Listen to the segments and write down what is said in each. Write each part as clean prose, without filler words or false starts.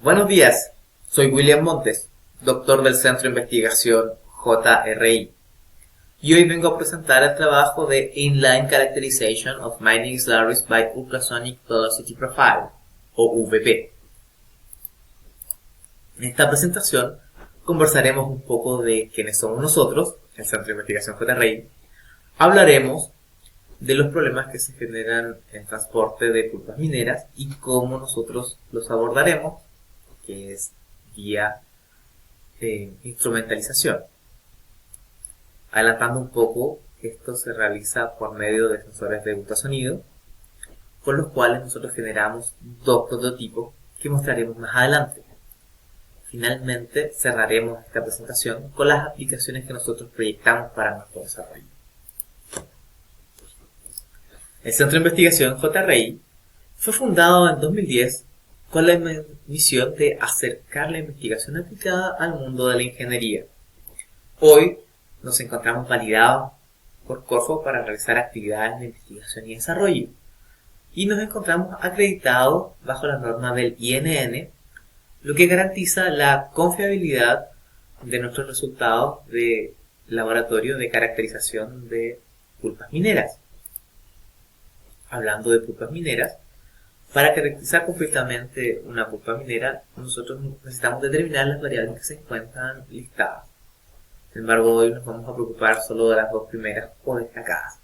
Buenos días, soy William Montes, doctor del Centro de Investigación JRI, y hoy vengo a presentar el trabajo de Inline Characterization of Mining Slurries by Ultrasonic Velocity Profile, o UVP. En esta presentación conversaremos un poco de quiénes somos nosotros, el Centro de Investigación JRI, hablaremos de los problemas que se generan en transporte de pulpas mineras y cómo nosotros los abordaremos, que es vía instrumentalización. Adelantando un poco, esto se realiza por medio de sensores de ultrasonido, con los cuales nosotros generamos dos prototipos que mostraremos más adelante. Finalmente, cerraremos esta presentación con las aplicaciones que nosotros proyectamos para nuestro desarrollo. El Centro de Investigación JRI fue fundado en 2010 con la misión de acercar la investigación aplicada al mundo de la ingeniería. Hoy nos encontramos validados por Corfo para realizar actividades de investigación y desarrollo, y nos encontramos acreditados bajo la norma del INN, lo que garantiza la confiabilidad de nuestros resultados de laboratorio de caracterización de pulpas mineras. Hablando de pulpas mineras, para caracterizar completamente una pulpa minera, nosotros necesitamos determinar las variables que se encuentran listadas. Sin embargo, hoy nos vamos a preocupar solo de las dos primeras o destacadas.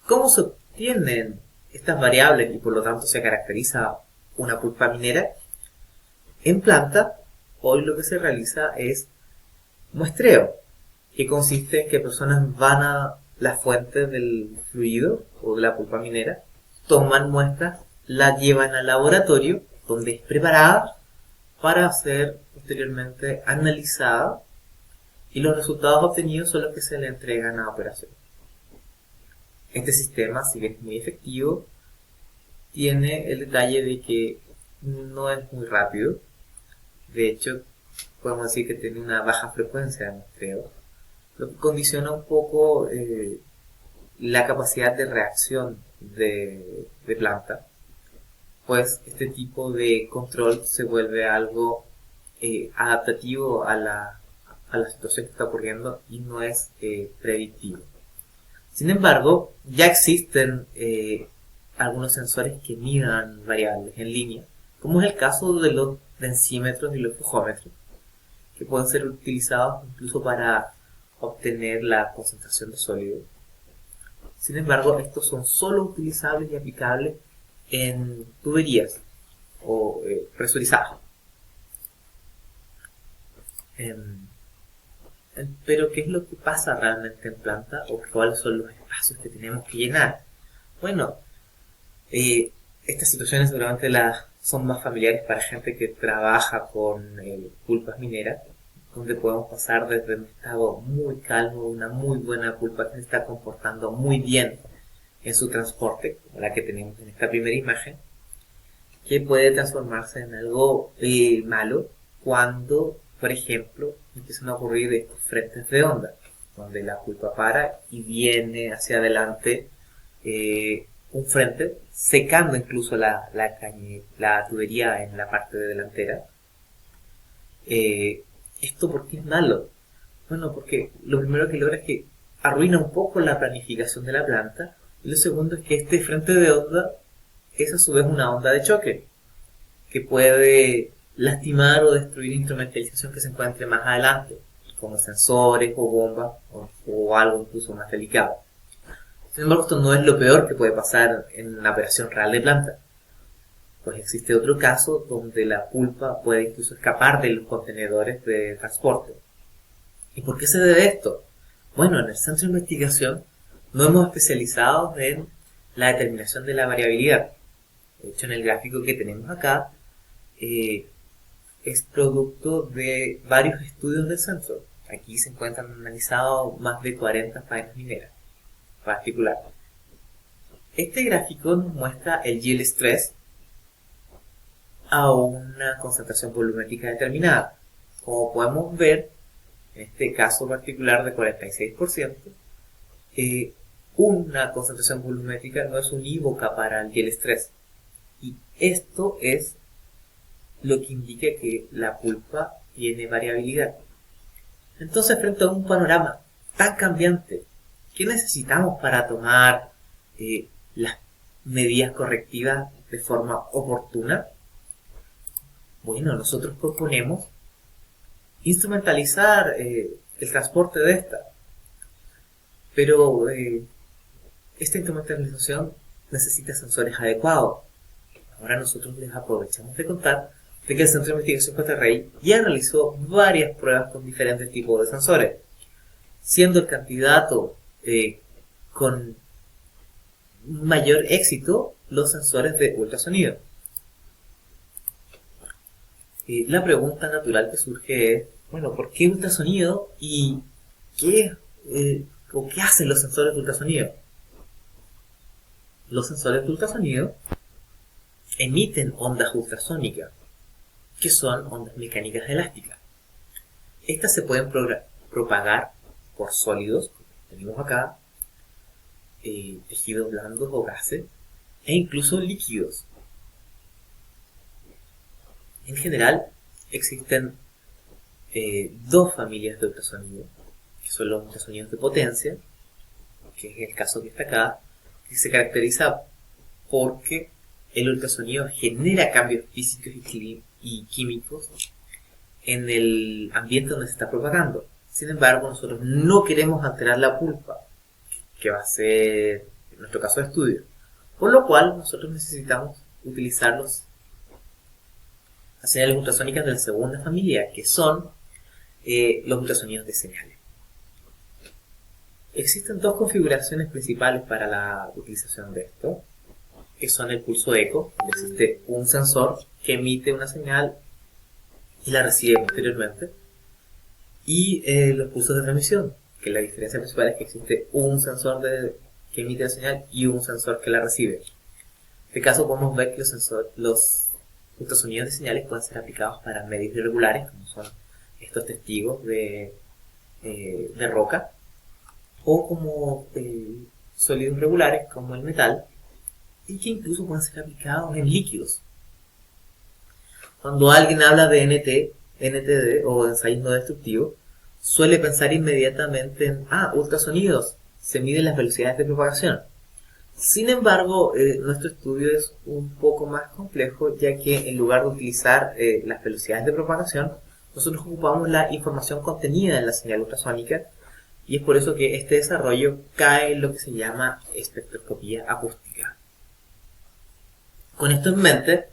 ¿Cómo se obtienen estas variables y por lo tanto se caracteriza una pulpa minera? En planta, hoy lo que se realiza es muestreo, que consiste en que personas van a la fuente del fluido o de la pulpa minera, toman muestras, la llevan al laboratorio donde es preparada para ser posteriormente analizada, y los resultados obtenidos son los que se le entregan a operación. Este sistema, si bien es muy efectivo, tiene el detalle de que no es muy rápido. De hecho, podemos decir que tiene una baja frecuencia de muestreo, lo que condiciona un poco la capacidad de reacción de planta, pues este tipo de control se vuelve algo adaptativo a la situación que está ocurriendo y no es predictivo. Sin embargo, ya existen algunos sensores que midan variables en línea, como es el caso de los densímetros y los flujómetros, que pueden ser utilizados incluso para obtener la concentración de sólido. Sin embargo, estos son solo utilizables y aplicables en tuberías o presurizadas. Pero ¿qué es lo que pasa realmente en planta o cuáles son los espacios que tenemos que llenar? Bueno, estas situaciones seguramente son más familiares para gente que trabaja con pulpas mineras, donde podemos pasar desde un estado muy calmo, una muy buena pulpa que se está comportando muy bien en su transporte, como la que tenemos en esta primera imagen, que puede transformarse en algo malo cuando, por ejemplo, empiezan a ocurrir estos frentes de onda, donde la pulpa para y viene hacia adelante un frente, secando incluso la tubería en la parte de delantera. ¿Esto por qué es malo? Bueno, porque lo primero que logra es que arruina un poco la planificación de la planta, y lo segundo es que este frente de onda es a su vez una onda de choque, que puede lastimar o destruir instrumentalización que se encuentre más adelante, como sensores o bombas o algo incluso más delicado. Sin embargo, esto no es lo peor que puede pasar en una operación real de planta, pues existe otro caso donde la pulpa puede incluso escapar de los contenedores de transporte. ¿Y por qué se debe esto? Bueno, en el centro de investigación nos hemos especializado en la determinación de la variabilidad. De hecho, en el gráfico que tenemos acá, es producto de varios estudios del centro. Aquí se encuentran analizados más de 40 faenas mineras particulares. Este gráfico nos muestra el yield stress a una concentración volumétrica determinada. Como podemos ver, en este caso particular de 46%, una concentración volumétrica no es unívoca para el yield stress. Y esto es lo que indica que la pulpa tiene variabilidad. Entonces, frente a un panorama tan cambiante, ¿qué necesitamos para tomar las medidas correctivas de forma oportuna? Bueno, nosotros proponemos instrumentalizar el transporte de esta, pero esta instrumentalización necesita sensores adecuados. Ahora nosotros les aprovechamos de contar de que el Centro de Investigación Petorrey ya realizó varias pruebas con diferentes tipos de sensores, siendo el candidato con mayor éxito los sensores de ultrasonido. La pregunta natural que surge es, bueno, ¿por qué ultrasonido y qué hacen los sensores de ultrasonido? Los sensores de ultrasonido emiten ondas ultrasónicas, que son ondas mecánicas elásticas. Estas se pueden propagar por sólidos, como tenemos acá, tejidos blandos o gases, e incluso líquidos. En general, existen dos familias de ultrasonido, que son los ultrasonidos de potencia, que es el caso que está acá, que se caracteriza porque el ultrasonido genera cambios físicos y químicos en el ambiente donde se está propagando. Sin embargo, nosotros no queremos alterar la pulpa, que va a ser nuestro caso de estudio. Por lo cual, nosotros necesitamos utilizar las señales ultrasónicas de la segunda familia, que son los ultrasonidos de señales. Existen dos configuraciones principales para la utilización de esto, que son el pulso eco, donde existe un sensor que emite una señal y la recibe posteriormente, y los pulsos de transmisión, que la diferencia principal es que existe un sensor que emite la señal y un sensor que la recibe. En este caso podemos ver que los ultrasonidos de señales pueden ser aplicados para medios irregulares, como son estos testigos de roca, o como sólidos regulares, como el metal, y que incluso pueden ser aplicados en líquidos. Cuando alguien habla de NTD o ensayos no destructivos, suele pensar inmediatamente en ultrasonidos, se miden las velocidades de propagación. Sin embargo, nuestro estudio es un poco más complejo, ya que en lugar de utilizar las velocidades de propagación, nosotros ocupamos la información contenida en la señal ultrasónica, y es por eso que este desarrollo cae en lo que se llama espectroscopía acústica. Con esto en mente,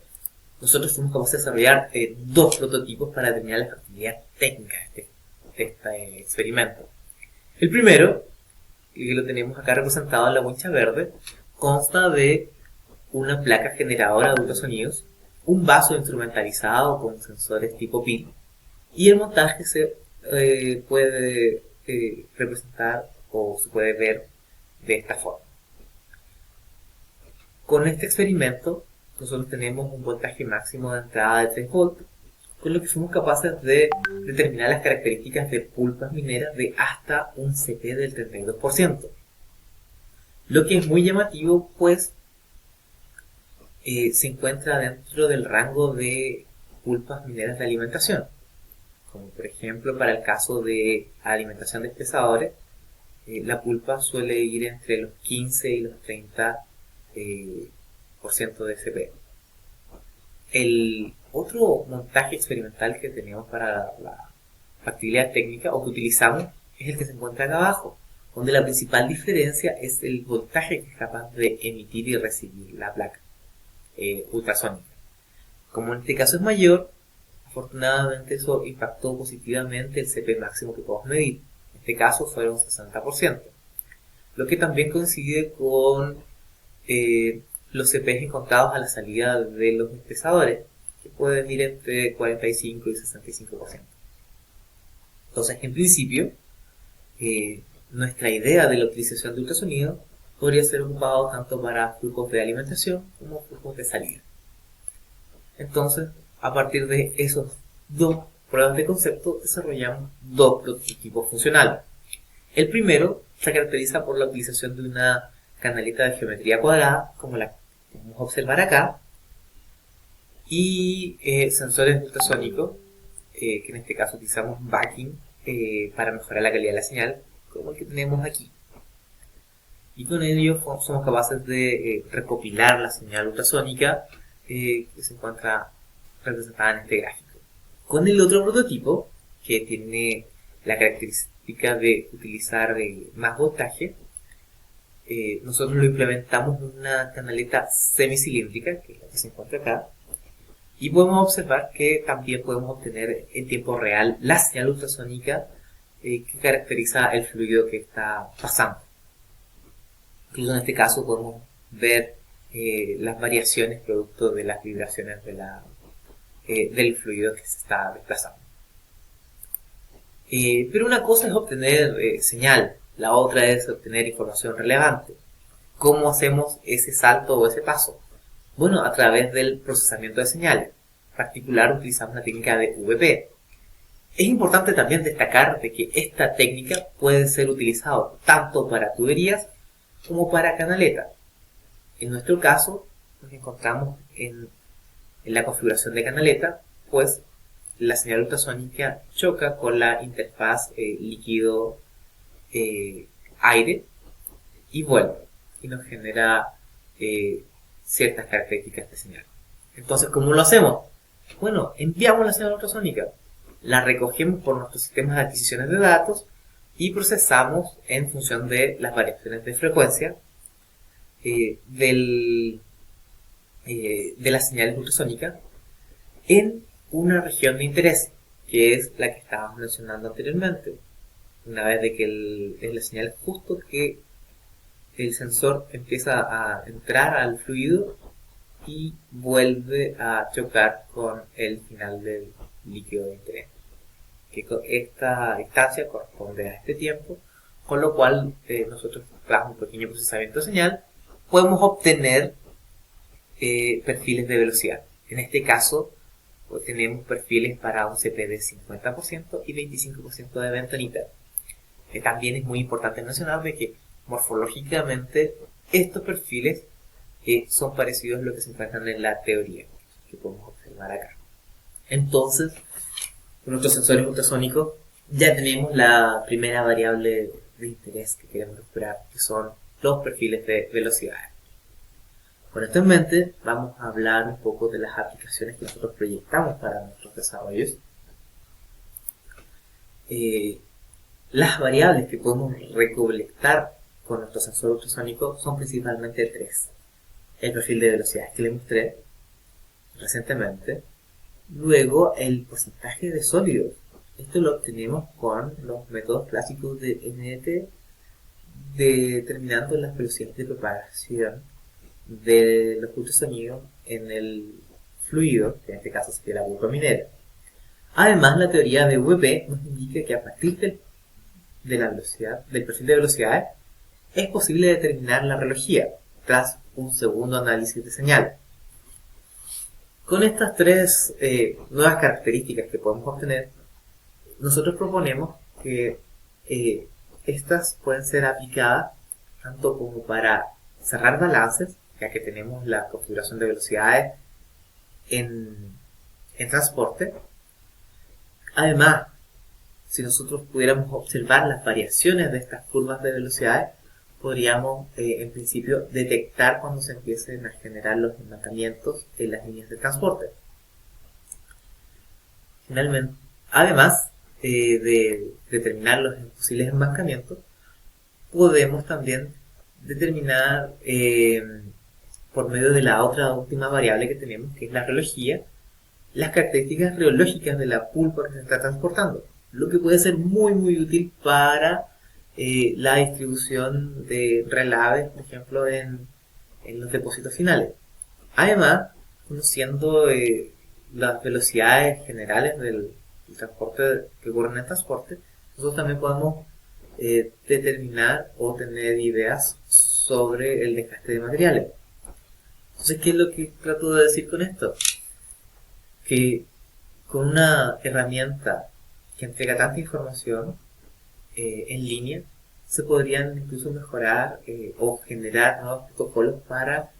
nosotros fuimos capaces de desarrollar dos prototipos para determinar la factibilidad técnica de este experimento. El primero, que lo tenemos acá representado en la wincha verde, consta de una placa generadora de ultrasonidos, un vaso instrumentalizado con sensores tipo PIL, y el montaje se puede representar o se puede ver de esta forma. Con este experimento nosotros tenemos un voltaje máximo de entrada de 3 volts, con lo que fuimos capaces de determinar las características de pulpas mineras de hasta un CP del 32%. Lo que es muy llamativo, pues se encuentra dentro del rango de pulpas mineras de alimentación, como por ejemplo para el caso de alimentación de espesadores, la pulpa suele ir entre los 15 y los 30% de CP. El otro montaje experimental que tenemos para la factibilidad técnica o que utilizamos es el que se encuentra acá abajo, donde la principal diferencia es el voltaje que es capaz de emitir y recibir la placa ultrasónica. Como en este caso es mayor, afortunadamente eso impactó positivamente el CP máximo que podemos medir. En este caso fueron 60%, lo que también coincide con los CPs encontrados a la salida de los espesadores, que pueden ir entre 45 y 65%. Entonces, en principio, nuestra idea de la utilización de ultrasonido podría ser ocupado tanto para flujos de alimentación como flujos de salida. Entonces, a partir de esos dos pruebas de concepto, desarrollamos dos prototipos funcionales. El primero se caracteriza por la utilización de una canaleta de geometría cuadrada, como la que podemos observar acá, y sensores ultrasónicos, que en este caso utilizamos backing para mejorar la calidad de la señal, como el que tenemos aquí. Y con ello somos capaces de recopilar la señal ultrasónica que se encuentra representada en este gráfico. Con el otro prototipo, que tiene la característica de utilizar más voltaje, nosotros lo implementamos en una canaleta semicilíndrica, que es la que se encuentra acá, y podemos observar que también podemos obtener en tiempo real la señal ultrasónica que caracteriza el fluido que está pasando. Incluso en este caso podemos ver las variaciones producto de las vibraciones del fluido que se está desplazando. Pero una cosa es obtener señal, la otra es obtener información relevante. ¿Cómo hacemos ese salto o ese paso? Bueno, a través del procesamiento de señales. En particular utilizamos la técnica de VP. Es importante también destacar de que esta técnica puede ser utilizada tanto para tuberías como para canaletas. En nuestro caso nos encontramos en la configuración de canaleta, pues la señal ultrasónica choca con la interfaz líquido-aire y vuelve y nos genera ciertas características de señal. Entonces, ¿cómo lo hacemos? Bueno, enviamos la señal ultrasónica, la recogemos por nuestros sistemas de adquisiciones de datos y procesamos en función de las variaciones de frecuencia de las señales ultrasónicas en una región de interés, que es la que estábamos mencionando anteriormente. Una vez de que es la señal justo que el sensor empieza a entrar al fluido y vuelve a chocar con el final del líquido de interés. Que esta distancia corresponde a este tiempo, con lo cual nosotros, tras un pequeño procesamiento de señal, podemos obtener perfiles de velocidad. En este caso, pues, tenemos perfiles para un CP de 50% y 25% de ventanita. También es muy importante mencionar de que morfológicamente estos perfiles son parecidos a lo que se encuentran en la teoría, que podemos observar acá. Entonces, con nuestros sensores ultrasónicos ya tenemos la primera variable de interés que queremos explorar, que son los perfiles de velocidades. Con esto en mente, vamos a hablar un poco de las aplicaciones que nosotros proyectamos para nuestros desarrollos. Las variables que podemos recolectar con nuestro sensor ultrasónico son principalmente tres. El perfil de velocidades que les mostré recientemente. Luego, el porcentaje de sólidos. Esto lo obtenemos con los métodos clásicos de NDT, determinando las velocidades de propagación de los ultrasonidos en el fluido, que en este caso sería la burbuja minera. Además, la teoría de VP nos indica que a partir del perfil de velocidades es posible determinar la relojía tras un segundo análisis de señal. Con estas tres nuevas características que podemos obtener, nosotros proponemos que estas pueden ser aplicadas tanto como para cerrar balances, ya que tenemos la configuración de velocidades en transporte. Además, si nosotros pudiéramos observar las variaciones de estas curvas de velocidades, podríamos en principio detectar cuando se empiecen a generar los estancamientos en las líneas de transporte. Finalmente, además de determinar los posibles estancamientos, podemos también determinar por medio de la otra última variable que tenemos, que es la relojía, las características reológicas de la pulpa que se está transportando, lo que puede ser muy útil para la distribución de relaves, por ejemplo, en los depósitos finales. Además, conociendo las velocidades generales del transporte que ocurre en el transporte, nosotros también podemos determinar o tener ideas sobre el desgaste de materiales. Entonces, ¿qué es lo que trato de decir con esto? Que con una herramienta que entrega tanta información en línea, se podrían incluso mejorar o generar nuevos protocolos para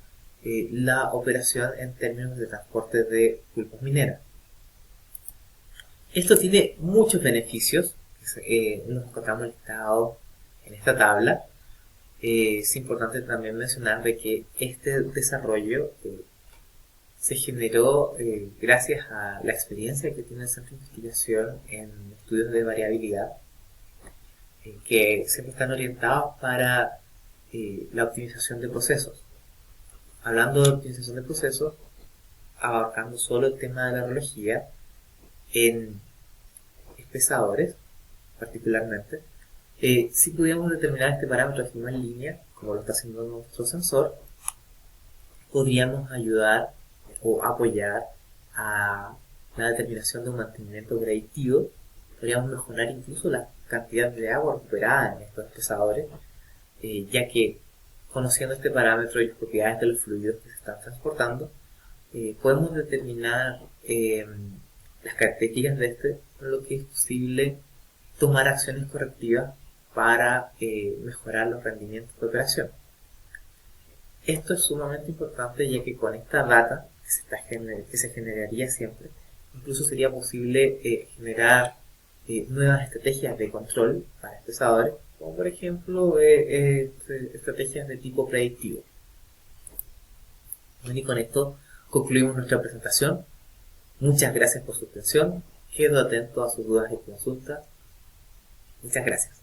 la operación en términos de transporte de pulpas mineras. Esto tiene muchos beneficios, los encontramos listados en esta tabla. Es importante también mencionar de que este desarrollo se generó gracias a la experiencia que tiene el Centro de Investigación en estudios de variabilidad, que siempre están orientados para la optimización de procesos. Hablando de optimización de procesos, abarcando solo el tema de la biología, en pesadores, particularmente, si pudiéramos determinar este parámetro de forma en línea, como lo está haciendo nuestro sensor, podríamos ayudar o apoyar a la determinación de un mantenimiento predictivo. Podríamos mejorar incluso la cantidad de agua recuperada en estos pesadores, ya que conociendo este parámetro y las propiedades de los fluidos que se están transportando, podemos determinar las características de este, con lo que es posible tomar acciones correctivas para mejorar los rendimientos de operación. Esto es sumamente importante, ya que con esta data que se generaría siempre, incluso sería posible generar nuevas estrategias de control para pesadores, como por ejemplo estrategias de tipo predictivo. Bueno, y con esto concluimos nuestra presentación. Muchas gracias por su atención. Quedo atento a sus dudas y consultas. Muchas gracias.